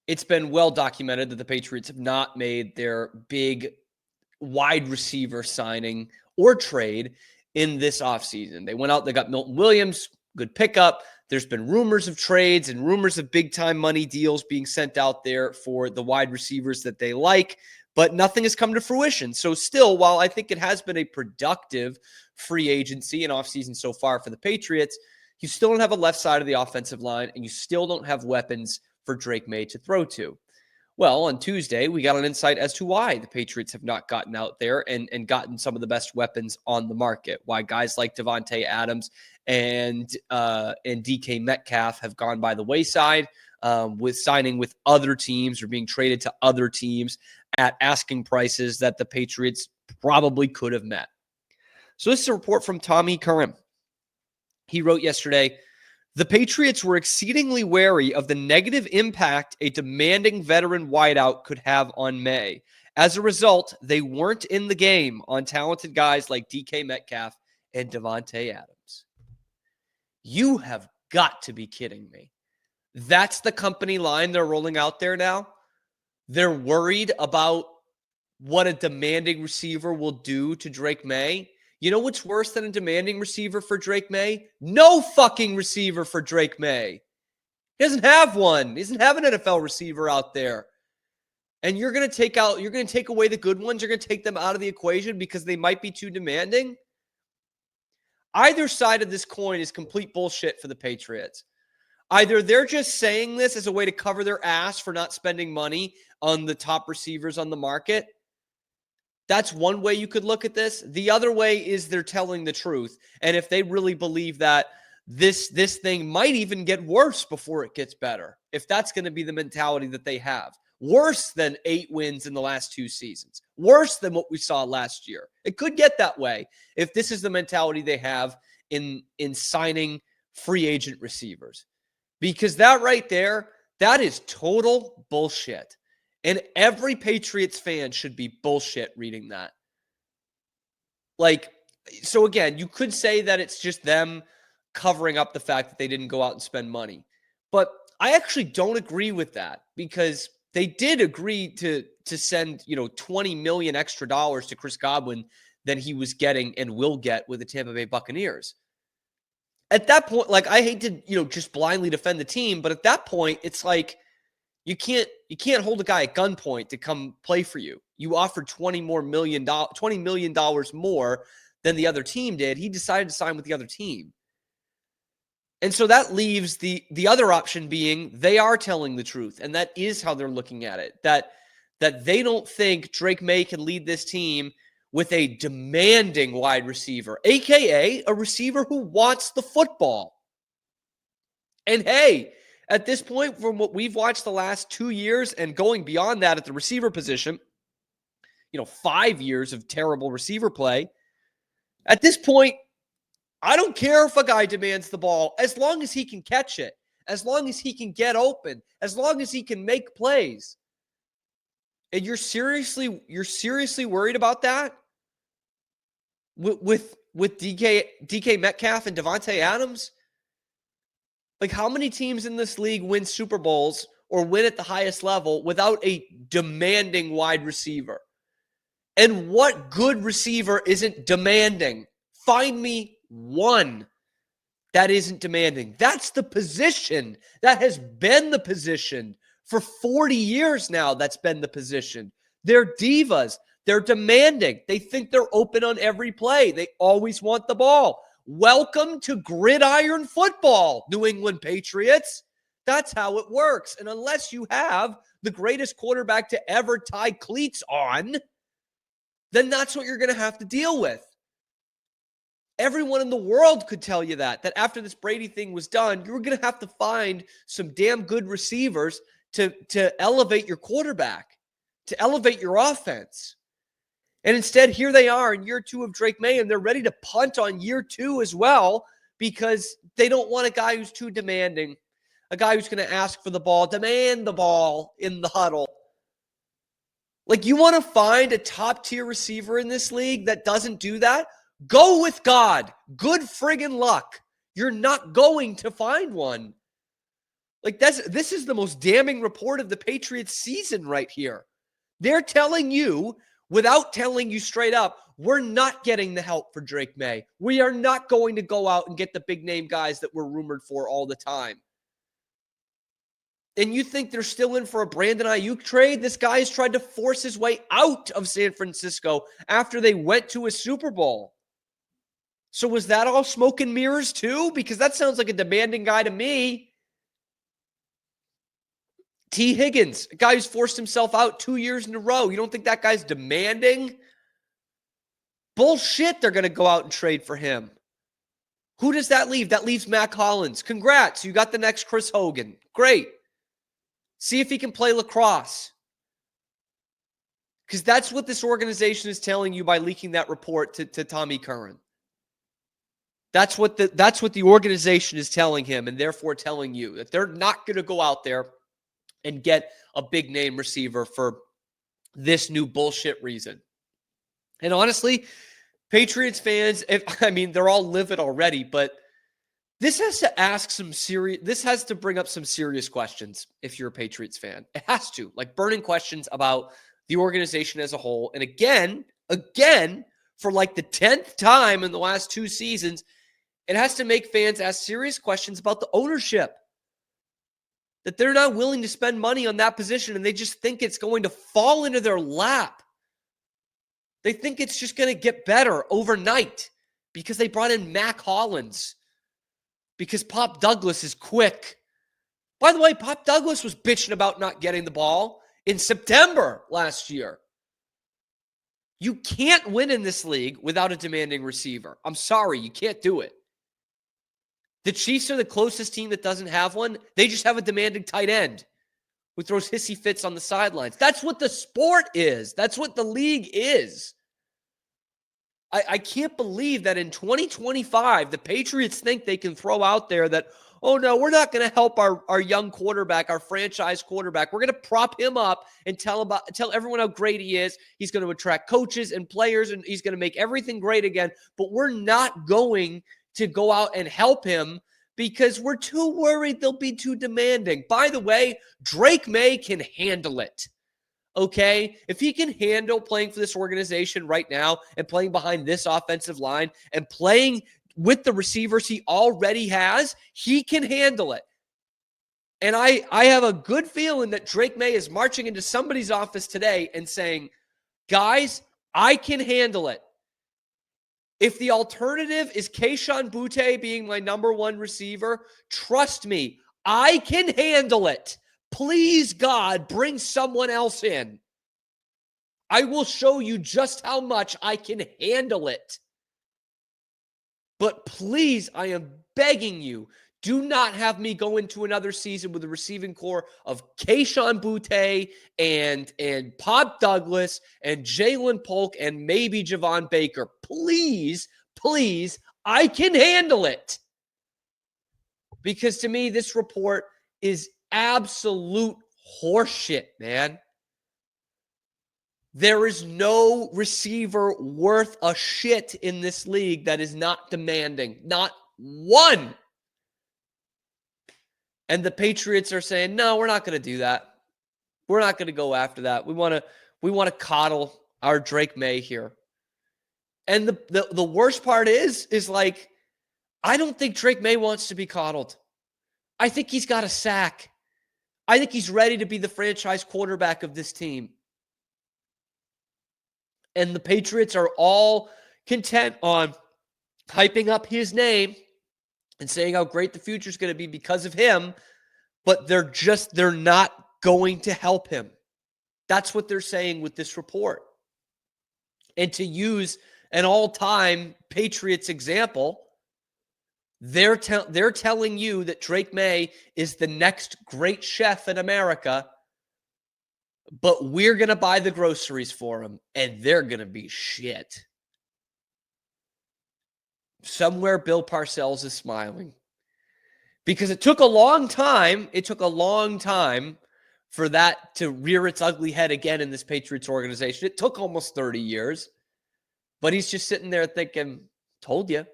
it's been well documented that the Patriots have not made their big wide receiver signing or trade in this offseason. They went out, they got Milton Williams, good pickup. There's been rumors of trades and rumors of big-time money deals being sent out there for the wide receivers that they like, but nothing has come to fruition. So still, while I think it has been a productive free agency and offseason so far for the Patriots, you still don't have a left side of the offensive line, and you still don't have weapons for Drake Maye to throw to. Well, on Tuesday, we got an insight as to why the Patriots have not gotten out there and gotten some of the best weapons on the market. Why guys like Davante Adams and DK Metcalf have gone by the wayside with signing with other teams or being traded to other teams at asking prices that the Patriots probably could have met. So this is a report from Tommy Curran. He wrote yesterday, the Patriots were exceedingly wary of the negative impact a demanding veteran wideout could have on Maye. As a result, they weren't in the game on talented guys like DK Metcalf and Davante Adams. You have got to be kidding me. That's the company line they're rolling out there now? They're worried about what a demanding receiver will do to Drake Maye? You know what's worse than a demanding receiver for Drake Maye? No fucking receiver for Drake Maye. He doesn't have one. He doesn't have an NFL receiver out there. And you're going to take away the good ones. You're going to take them out of the equation because they might be too demanding. Either side of this coin is complete bullshit for the Patriots. Either they're just saying this as a way to cover their ass for not spending money on the top receivers on the market. That's one way you could look at this. The other way is they're telling the truth. And if they really believe that this thing might even get worse before it gets better, if that's going to be the mentality that they have, worse than 8 wins in the last 2 seasons, worse than what we saw last year. It could get that way if this is the mentality they have in signing free agent receivers. Because that right there, that is total bullshit. And every Patriots fan should be bullshit reading that. So again, you could say that it's just them covering up the fact that they didn't go out and spend money. But I actually don't agree with that because they did agree to send, $20 million extra dollars to Chris Godwin than he was getting and will get with the Tampa Bay Buccaneers. At that point, I hate to, just blindly defend the team, but at that point, it's like, you can't hold a guy at gunpoint to come play for you. You offered $20 million more than the other team did. He decided to sign with the other team. And so that leaves the other option being they are telling the truth. And that is how they're looking at it. That they don't think Drake Maye can lead this team with a demanding wide receiver, a.k.a. a receiver who wants the football. And hey, at this point, from what we've watched the last 2 years and going beyond that at the receiver position, 5 years of terrible receiver play. At this point, I don't care if a guy demands the ball as long as he can catch it, as long as he can get open, as long as he can make plays. And you're seriously worried about that? With DK Metcalf and Davante Adams? How many teams in this league win Super Bowls or win at the highest level without a demanding wide receiver? And what good receiver isn't demanding? Find me one that isn't demanding. That's the position. That has been the position for 40 years now. That's been the position. They're divas. They're demanding. They think they're open on every play. They always want the ball. Welcome to gridiron football, New England Patriots. That's how it works. And unless you have the greatest quarterback to ever tie cleats on, then that's what you're going to have to deal with. Everyone in the world could tell you that after this Brady thing was done, you were going to have to find some damn good receivers to elevate your quarterback, to elevate your offense. And instead, here they are in year 2 of Drake Maye, and they're ready to punt on year 2 as well because they don't want a guy who's too demanding, a guy who's going to ask for the ball, demand the ball in the huddle. You want to find a top-tier receiver in this league that doesn't do that? Go with God. Good friggin' luck. You're not going to find one. Like this is the most damning report of the Patriots season right here. They're telling you, without telling you straight up, we're not getting the help for Drake Maye. We are not going to go out and get the big name guys that we're rumored for all the time. And you think they're still in for a Brandon Ayuk trade? This guy has tried to force his way out of San Francisco after they went to a Super Bowl. So was that all smoke and mirrors too? Because that sounds like a demanding guy to me. T. Higgins, a guy who's forced himself out 2 years in a row. You don't think that guy's demanding? Bullshit, they're going to go out and trade for him. Who does that leave? That leaves Mac Hollins. Congrats, you got the next Chris Hogan. Great. See if he can play lacrosse. Because that's what this organization is telling you by leaking that report to Tommy Curran. That's what the organization is telling him, and therefore telling you that they're not going to go out there and get a big name receiver for this new bullshit reason. And honestly, Patriots fans, they're all livid already, but this has to bring up some serious questions if you're a Patriots fan. It has to, like burning questions about the organization as a whole. And again, for like the 10th time in the last 2 seasons, it has to make fans ask serious questions about the ownership. That they're not willing to spend money on that position and they just think it's going to fall into their lap. They think it's just going to get better overnight because they brought in Mac Hollins. Because Pop Douglas is quick. By the way, Pop Douglas was bitching about not getting the ball in September last year. You can't win in this league without a demanding receiver. I'm sorry, you can't do it. The Chiefs are the closest team that doesn't have one. They just have a demanding tight end who throws hissy fits on the sidelines. That's what the sport is. That's what the league is. I can't believe that in 2025, the Patriots think they can throw out there that, oh, no, we're not going to help our young quarterback, our franchise quarterback. We're going to prop him up and tell everyone how great he is. He's going to attract coaches and players, and he's going to make everything great again. But we're not going to go out and help him because we're too worried they'll be too demanding. By the way, Drake Maye can handle it. Okay, if he can handle playing for this organization right now and playing behind this offensive line and playing with the receivers he already has, he can handle it. And I have a good feeling that Drake Maye is marching into somebody's office today and saying, guys, I can handle it. If the alternative is Kayshon Boutte being my number 1 receiver, trust me, I can handle it. Please, God, bring someone else in. I will show you just how much I can handle it. But please, I am begging you, do not have me go into another season with a receiving core of Kayshon Boutte and Pop Douglas and Jalen Polk and maybe Javon Baker. Please, I can handle it. Because to me, this report is absolute horseshit, man. There is no receiver worth a shit in this league that is not demanding. Not one. And the Patriots are saying, no, we're not going to do that. We're not going to go after that. We want to coddle our Drake Maye here. And the worst part is like, I don't think Drake Maye wants to be coddled. I think he's got a sack. I think he's ready to be the franchise quarterback of this team. And the Patriots are all content on hyping up his name and saying how great the future is going to be because of him, but they're not going to help him. That's what they're saying with this report. And to use an all-time Patriots example, they're telling you that Drake Maye is the next great chef in America, but we're going to buy the groceries for him, and they're going to be shit. Somewhere Bill Parcells is smiling. Because it took a long time for that to rear its ugly head again in this Patriots organization. It took almost 30 years. But he's just sitting there thinking, told you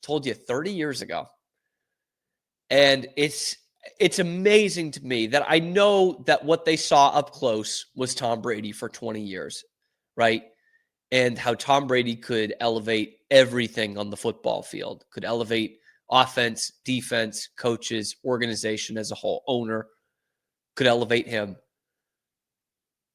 30 years ago. And It's amazing to me that I know that what they saw up close was Tom Brady for 20 years, right? And how Tom Brady could elevate everything on the football field, could elevate offense, defense, coaches, organization as a whole, owner, could elevate him.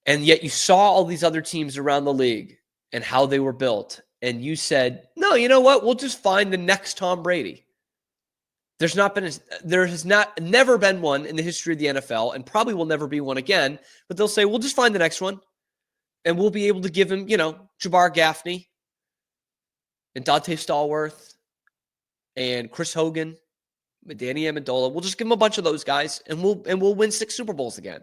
And yet you saw all these other teams around the league and how they were built. And you said, no, you know what? We'll just find the next Tom Brady. There has never been one in the history of the NFL, and probably will never be one again. But they'll say, we'll just find the next one, and we'll be able to give him, Jabbar Gaffney and Dante Stallworth and Chris Hogan, and Danny Amendola. We'll just give him a bunch of those guys, and we'll win 6 Super Bowls again.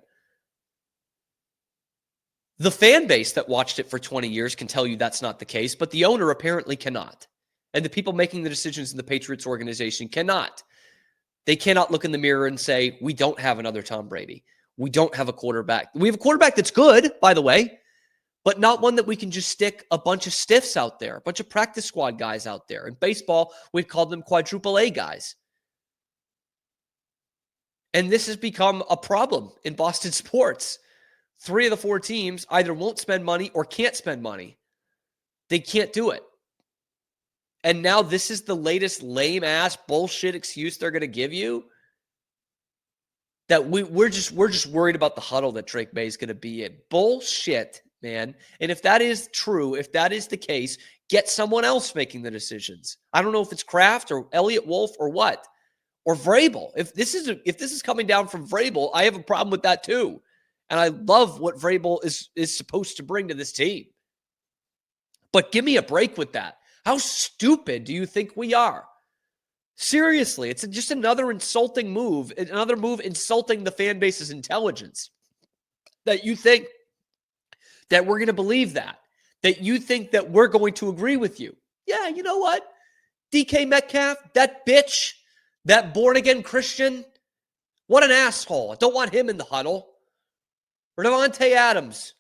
The fan base that watched it for 20 years can tell you that's not the case, but the owner apparently cannot. And the people making the decisions in the Patriots organization cannot. They cannot look in the mirror and say, we don't have another Tom Brady. We don't have a quarterback. We have a quarterback that's good, by the way, but not one that we can just stick a bunch of stiffs out there, a bunch of practice squad guys out there. In baseball, we've called them quadruple A guys. And this has become a problem in Boston sports. 3 of the 4 teams either won't spend money or can't spend money. They can't do it. And now this is the latest lame-ass bullshit excuse they're going to give you? That we're just worried about the huddle that Drake Maye is going to be in. Bullshit, man. And if that is true, if that is the case, get someone else making the decisions. I don't know if it's Kraft or Elliott Wolf or what. Or Vrabel. If this is coming down from Vrabel, I have a problem with that too. And I love what Vrabel is supposed to bring to this team. But give me a break with that. How stupid do you think we are? Seriously, it's just another insulting move, another move insulting the fan base's intelligence. That you think that we're going to believe that you think that we're going to agree with you. Yeah, you know what? DK Metcalf, that bitch, that born-again Christian, what an asshole. I don't want him in the huddle. Or Devontae Adams,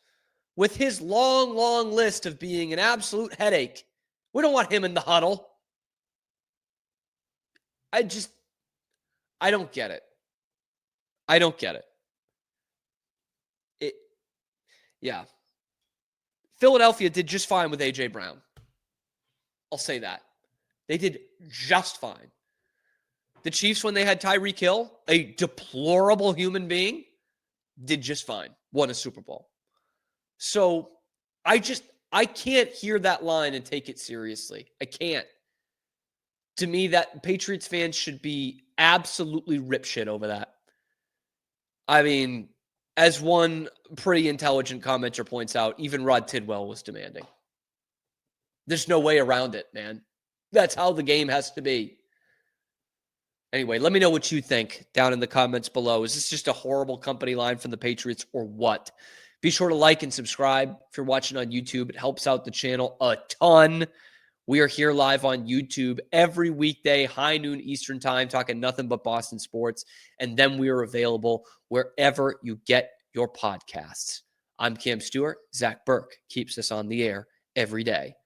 with his long, long list of being an absolute headache. We don't want him in the huddle. I don't get it. I don't get it. Yeah. Philadelphia did just fine with A.J. Brown. I'll say that. They did just fine. The Chiefs, when they had Tyreek Hill, a deplorable human being, did just fine. Won a Super Bowl. So I can't hear that line and take it seriously. I can't. To me, that Patriots fans should be absolutely ripshit over that. I mean, as one pretty intelligent commenter points out, even Rod Tidwell was demanding. There's no way around it, man. That's how the game has to be. Anyway, let me know what you think down in the comments below. Is this just a horrible company line from the Patriots or what? Be sure to like and subscribe if you're watching on YouTube. It helps out the channel a ton. We are here live on YouTube every weekday, high noon Eastern time, talking nothing but Boston sports. And then we are available wherever you get your podcasts. I'm Cam Stewart. Zach Burke keeps us on the air every day.